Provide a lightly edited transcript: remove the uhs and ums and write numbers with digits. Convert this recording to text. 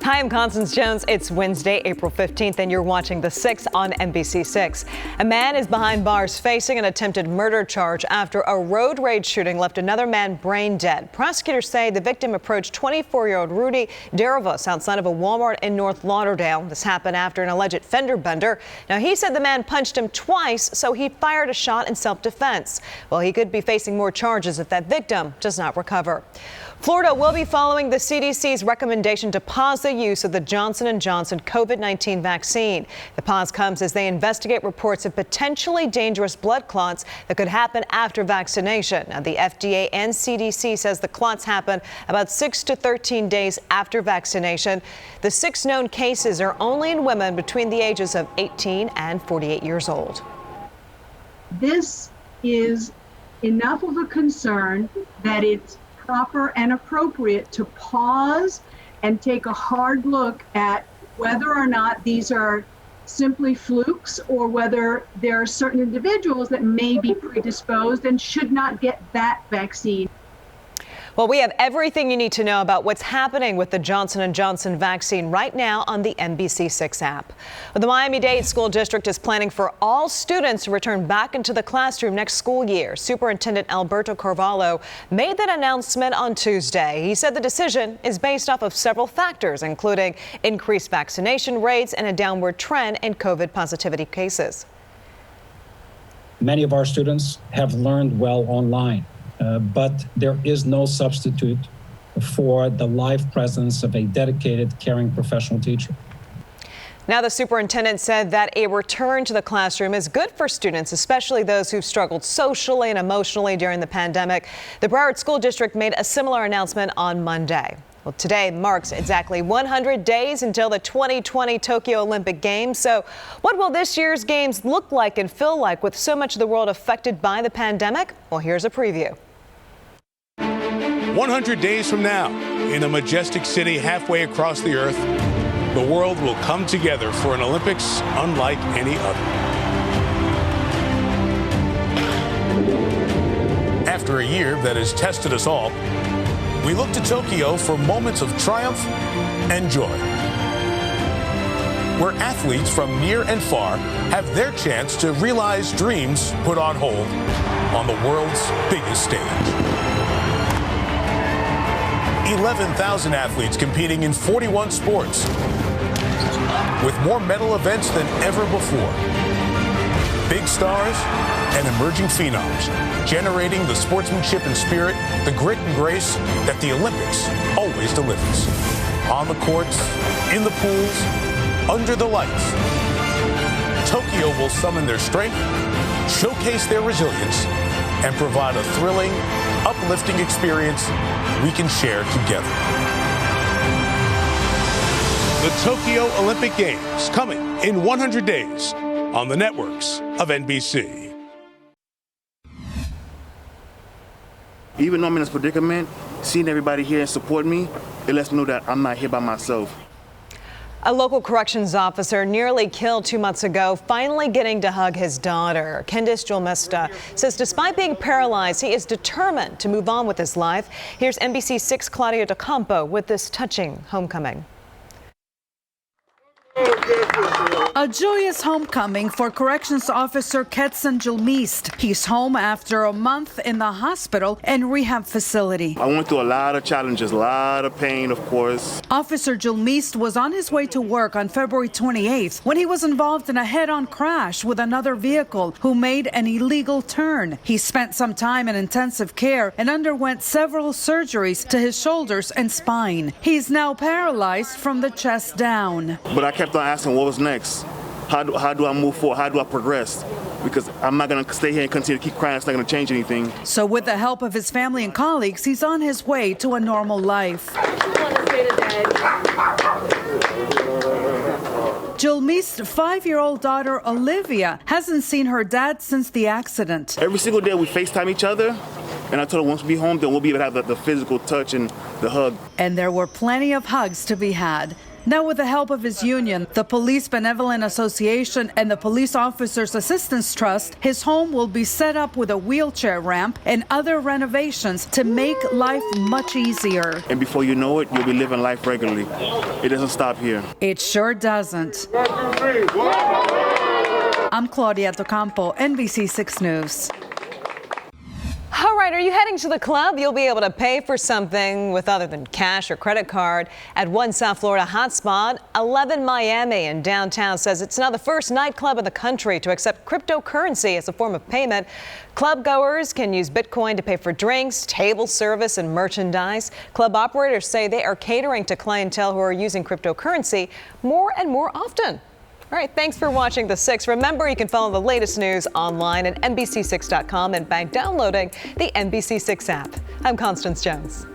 Hi, I'm Constance Jones. It's Wednesday, April 15th, and you're watching The 6 on NBC6. A man is behind bars facing an attempted murder charge after a road rage shooting left another man brain dead. Prosecutors say the victim approached 24-year-old Rudy Deravos outside of a Walmart in North Lauderdale. This happened after an alleged fender bender. Now, he said the man punched him twice, so he fired a shot in self-defense. Well, he could be facing more charges if that victim does not recover. Florida will be following the CDC's recommendation to pause the use of the Johnson & Johnson COVID-19 vaccine. The pause comes as they investigate reports of potentially dangerous blood clots that could happen after vaccination. Now, the FDA and CDC says the clots happen about 6 to 13 days after vaccination. The 6 known cases are only in women between the ages of 18 and 48 years old. This is enough of a concern that it's proper and appropriate to pause and take a hard look at whether or not these are simply flukes or whether there are certain individuals that may be predisposed and should not get that vaccine. Well, we have everything you need to know about what's happening with the Johnson & Johnson vaccine right now on the NBC6 app. Well, the Miami-Dade School District is planning for all students to return back into the classroom next school year. Superintendent Alberto Carvalho made that announcement on Tuesday. He said the decision is based off of several factors, including increased vaccination rates and a downward trend in COVID positivity cases. Many of our students have learned well online. But there is no substitute for the live presence of a dedicated, caring professional teacher. Now, the superintendent said that a return to the classroom is good for students, especially those who've struggled socially and emotionally during the pandemic. The Broward School District made a similar announcement on Monday. Well, today marks exactly 100 days until the 2020 Tokyo Olympic Games. So what will this year's games look like and feel like with so much of the world affected by the pandemic? Well, here's a preview. 100 days from now, in a majestic city halfway across the earth, the world will come together for an Olympics unlike any other. After a year that has tested us all, we look to Tokyo for moments of triumph and joy, where athletes from near and far have their chance to realize dreams put on hold on the world's biggest stage. 11,000 athletes competing in 41 sports, with more medal events than ever before. Big stars and emerging phenoms, generating the sportsmanship and spirit, the grit and grace that the Olympics always delivers. On the courts, in the pools, under the lights, Tokyo will summon their strength, showcase their resilience, and provide a thrilling, uplifting experience we can share together. The Tokyo Olympic Games coming in 100 days on the networks of NBC. Even though I'm in this predicament, seeing everybody here and support me, it lets me know that I'm not here by myself. A local corrections officer nearly killed 2 months ago, finally getting to hug his daughter. Candice Jolmesta says despite being paralyzed, he is determined to move on with his life. Here's NBC6 Claudia DeCampo with this touching homecoming. A joyous homecoming for Corrections Officer Ketson Jolmest. He's home after a month in the hospital and rehab facility. I went through a lot of challenges, a lot of pain, of course. Officer Jolmest was on his way to work on February 28th when he was involved in a head-on crash with another vehicle who made an illegal turn. He spent some time in intensive care and underwent several surgeries to his shoulders and spine. He's now paralyzed from the chest down. But I kept on asking what was next. How do I move forward? How do I progress? Because I'm not going to stay here and continue to keep crying. It's not going to change anything. So with the help of his family and colleagues, he's on his way to a normal life. Jolmest's 5-year-old daughter, Olivia, hasn't seen her dad since the accident. Every single day we FaceTime each other, and I told her once we be home, then we'll be able to have the physical touch and the hug. And there were plenty of hugs to be had. Now, with the help of his union, the Police Benevolent Association and the Police Officers Assistance Trust, his home will be set up with a wheelchair ramp and other renovations to make life much easier. And before you know it, you'll be living life regularly. It doesn't stop here. It sure doesn't. I'm Claudia Tocampo, NBC6 News. All right, are you heading to the club? You'll be able to pay for something with other than cash or credit card at one South Florida hotspot. 11 Miami in downtown says it's now the first nightclub in the country to accept cryptocurrency as a form of payment. Club goers can use Bitcoin to pay for drinks, table service, and merchandise. Club operators say they are catering to clientele who are using cryptocurrency more and more often. All right, thanks for watching The 6. Remember, you can follow the latest news online at NBC6.com and by downloading the NBC6 app. I'm Constance Jones.